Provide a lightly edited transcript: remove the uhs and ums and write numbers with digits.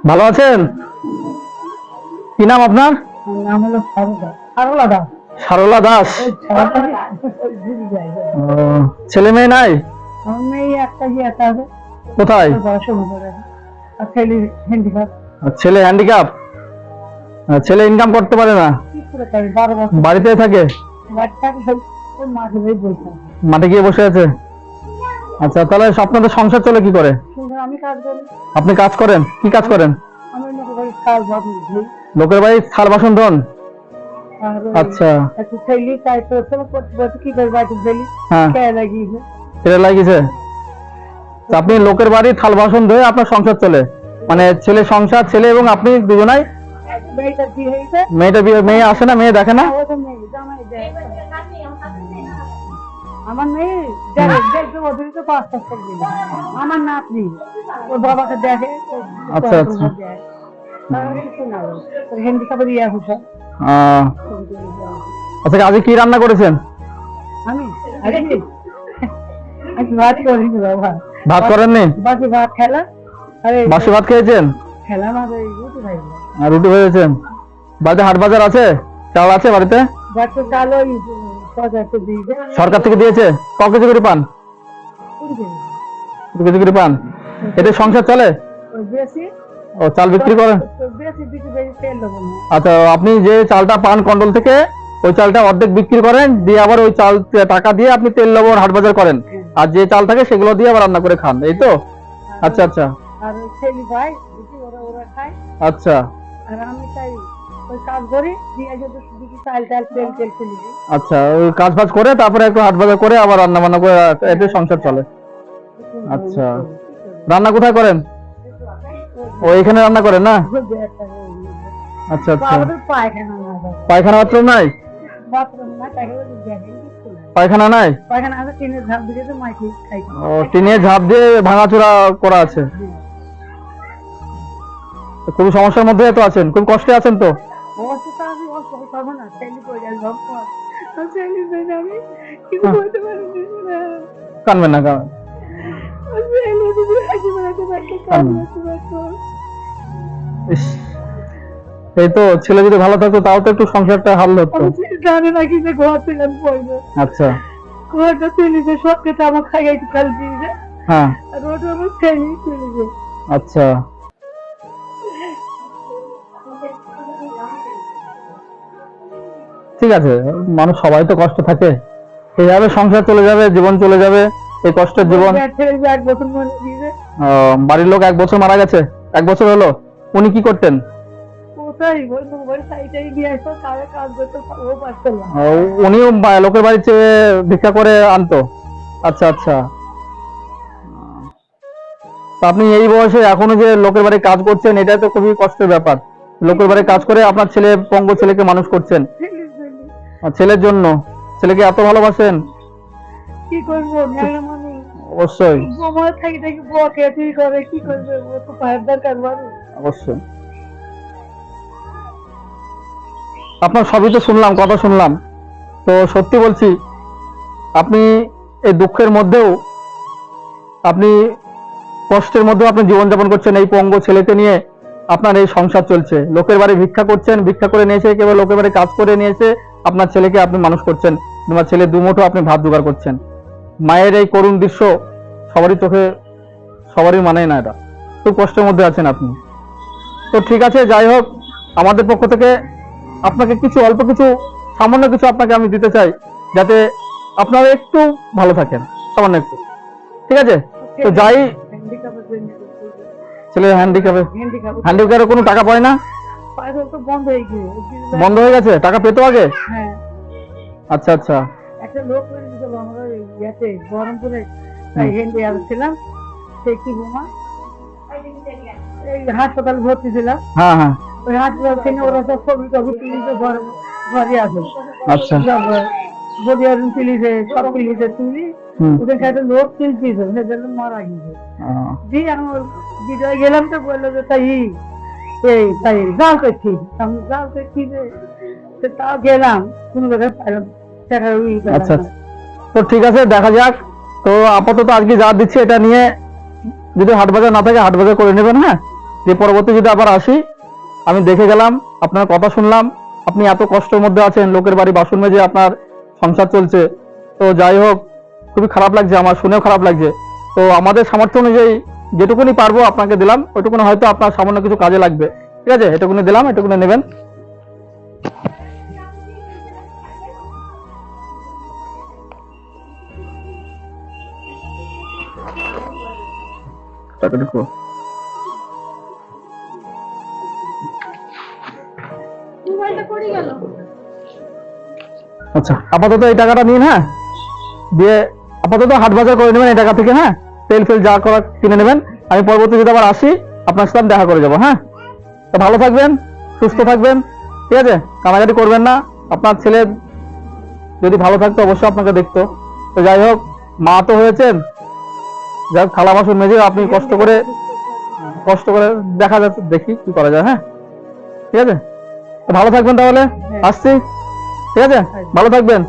ভালো আছেন? কি নাম আপনার? নাম হলো সারলা দাস। সারলা দাস। ও, ছেলে মেয়ে নাই? আমার মেয়ে একটা ইয়েতে আছে, কোথায়? পড়াশোনা করে। আর ছেলে হ্যান্ডিক্যাপ। ছেলে হ্যান্ডিক্যাপ। ছেলে ইনকাম করতে পারে না, কি করে পারি? 12 বছর বাড়িতে থাকে। বাচ্চাকে সব ওই মাঠে গিয়ে বলতাম। মাঠে গিয়ে বসে আছে। আচ্ছা, তাহলে আপনাদের সংসার চলে কি করে? কিন্তু আমি কাজ করি। আপনি কাজ করেন? কি কাজ করেন? আমি লোকের বাড়ি কাজ বাবু ধুই। লোকের বাড়ি থাল বাসন ধোন? আর আচ্ছা। একটু ছেলে তাই তো কি করে বাড়ি ছেলে হ্যাঁ, খেয়ে লাগিয়েছে। ছেলে লাগিয়েছে। তা আপনি লোকের বাড়ি থাল বাসন ধুয়ে আপনার সংসার চলে, মানে ছেলে সংসার, ছেলে এবং আপনি দুজনাই? মেয়েটা বিয়ে হয়েছে। মেয়েটা বিয়ে, মেয়ে আসে না, মেয়ে দেখে না? ও তো মেয়ে জামাই দেয়। আমার মেয়ে দেখে ওদের তো 5-6 দিন। আমার নাতনি ওর বাবাকে দেখে। আচ্ছা, আচ্ছা। কিছু না, হ্যান্ডিক্যাপের ইয়ে হুসা। আচ্ছা, আজকে কি রান্না করেছেন? আমি আজকে ভাত করি বাবা। ভাত করেননি? বাকি ভাত খেলা। আরে বাসি ভাত খেয়েছেন? খেলাম আর এই রুটি খাই। আর রুটি হয়েছেন? বাড়িতে হাট বাজার আছে? চাল আছে বাড়িতে? বাচ্চা চাল ওই সরকার দিয়ে দেয়। সরকার থেকে দিয়েছে? ক কেজি করে পান? 2 কেজি করে পান। এতে সংসার চলে? ওই বেশি ও, চাল বিক্রি করেন? বেশি দিকে বেশি তেল দেবো না। আচ্ছা, আপনি যে চালটা পান কন্ট্রোল থেকে, ওই চালটা অর্ধেক বিক্রি করেন, দিয়ে আবার ওই চাল টাকা দিয়ে আপনি তেল লবণ হাট বাজার করেন, আর যে চাল থাকে সেগুলো দিয়ে আবার রান্না করে খান, এই তো? আচ্ছা, আচ্ছা। আর ওই ছেলে ভাই ওরা খায়। আচ্ছা, আর আমি তাই ওই কাজ করি দিয়ে যদি দিকে চাল তেল তেল ফেলি। আচ্ছা, ওই কাজ বাজ করে তারপরে একটু হাট বাজার করে আবার রান্না বান্না করে, এতে সংসার চলে। আচ্ছা, রান্না কোথায় করেন? ও, এখানে রান্না করেন না? আচ্ছা, আচ্ছা। পায়খানা পায়খানা বাথরুম নাই? বাথরুম না, তাকে দেখেন পায়খানা নাই? পায়খানা আছে টিনের ঝাঁপ দিয়ে তো মাইকে খাই। ও, টিনের ঝাঁপ দিয়ে ভাঙাচোরা করা আছে। খুব সমস্যার মধ্যে তো আছেন, খুব কষ্টে আছেন তো? অবস্থা আমি অল্প পাবো না, ছেলে করে যাই ভাব ছেলে দেন আমি কিছু বলতে পারি না। কানবেন না, কানবেন। ইস, এই তো ছেলে যদি ভালো থাকতো তাও তো একটু সংসারটা হাল হতো। জানে না কি যে ঘর থেকে আমি পড়বো। আচ্ছা, ঘরটা চলেছে সব কিছু আমার খাইয়াই খাল দিয়েছে। হ্যাঁ, আর ওটা আমার খেয়েই চলেছে। আচ্ছা। ঠিক আছে, মানুষ সবাই তো কষ্ট থাকে, এইভাবে সংসার চলে যাবে, জীবন চলে যাবে, এই কষ্টের জীবন। 1 বছর মনে দিয়েছে। বাড়ির লোক 1 বছর মারা গেছে? 1 বছর হলো? উনি কি করতেন? কোথায় ওই মোবাইল সাইটাই নিয়ে আসতো, কারে কাজ করতে ও পারতো না। উনিও লোকের বাড়িতে ভিক্ষা করে আনতো? আচ্ছা, আচ্ছা। তা আপনি এই বয়সে এখনো যে লোকের বাড়ি কাজ করছেন, এটা তো খুবই কষ্টের ব্যাপার। লোকের বাড়ি কাজ করে আপনার ছেলে, পঙ্গু ছেলেকে মানুষ করছেন, আর ছেলের জন্য। ছেলেকে এত ভালোবাসেন? কি করবো মেলা মানুষ। অবশ্যই, বোমা থাকি থাকি বকে তুই করে কি করবে, ও তো পায়ের দরকার মানুষ। অবশ্যই। আপনার সবই তো শুনলাম, কথা শুনলাম, তো সত্যি বলছি, আপনি এই দুঃখের মধ্যেও, আপনি কষ্টের মধ্যেও আপনি জীবনযাপন করছেন, এই পঙ্গু ছেলেকে নিয়ে আপনার এই সংসার চলছে। লোকের বাড়ি ভিক্ষা করছেন, ভিক্ষা করে নিয়েছে, কেবল লোকের বাড়ি কাজ করে নিয়েছে, আপনার ছেলেকে আপনি মানুষ করছেন, তোমার ছেলে দুমুঠো আপনি ভাত জোগাড় করছেন। মায়ের এই করুণ দৃশ্য সবারই চোখে, সবারই মানে না, এটা খুব কষ্টের মধ্যে আছেন আপনি। তো ঠিক আছে, যাই হোক, আমাদের পক্ষ থেকে আপনাকে কিছু, অল্প কিছু, সামান্য কিছু আপনাকে আমি দিতে চাই, যাতে আপনারা একটু ভালো থাকেন, সামান্য একটু। ঠিক আছে? তো যাই, ছেলে হ্যান্ডিক্যাপে, হ্যান্ডিক্যাপে কোনো টাকা পায় না? বন্ধ হয়ে গেছে? টাকা পেতো আগে? হ্যাঁ। আচ্ছা, আচ্ছা। একটা লোক করে দিয়েছিল আমরা ইয়াতে বহরমপুরে, তাই হ্যান্ডিক্যাপে ছিলাম। সে কি বোমা এই হাসপাতাল ভর্তি ছিলাম। হ্যাঁ, হ্যাঁ। ওই হাসপাতাল থেকে ওরা সব ছবি টবি তুলিছে, ঘরে আছে। আচ্ছা, বডি আর্মি তুলিছে, সব তুলিছে, তুলি ওদের একটা লোক তুলছিল, সেজন্য মারা গেছে। জি, আমার বিজয় গেলাম তো বললো যে তাই এই তাই যাও করছি, আমি যাও করছি যে তাও গেলাম, কোনো জায়গায় পাইলাম টাকা। আচ্ছা, তো ঠিক আছে, দেখা যাক। তো আপাতত আজকে যা দিচ্ছি এটা নিয়ে, যদি হাট বাজার না থাকে হাট বাজার করে নেবেন। হ্যাঁ, যে পরবর্তী যদি আবার আসি, আমি দেখে গেলাম, আপনার কথা শুনলাম, আপনি এত কষ্টের মধ্যে আছেন, লোকের বাড়ি বাসন মেজে আপনার সংসার চলছে। তো যাই হোক, খুবই খারাপ লাগছে, আমার শুনেও খারাপ লাগছে। তো আমাদের সামর্থ্য অনুযায়ী যেটুকুনি পারবো আপনাকে দিলাম, ওইটুকুনি হয়তো আপনার সামান্য কিছু কাজে লাগবে। ঠিক আছে, এটুকুনি দিলাম, এটুকুনি নেবেন। টাকাটুকু আচ্ছা, আপাতত এই টাকাটা নিন, হ্যাঁ, দিয়ে আপাতত হাট বাজার করে নেবেন এই টাকা থেকে, হ্যাঁ, তেল ফেল যা করা কিনে নেবেন। আমি পরবর্তী যদি আবার আসি আপনার সাথে দেখা করে যাবো, হ্যাঁ। তো ভালো থাকবেন, সুস্থ থাকবেন, ঠিক আছে, কানাকাটি করবেন না। আপনার ছেলে যদি ভালো থাকতো অবশ্যই আপনাকে দেখতো। তো যাই হোক, মা তো হয়েছেন, যাই হোক, থালা বাসন মেজে আপনি কষ্ট করে দেখা যাচ্ছে, দেখি কি করা যায়, হ্যাঁ, ঠিক আছে। তো ভালো থাকবেন তাহলে, আসছি, ঠিক আছে, ভালো থাকবেন।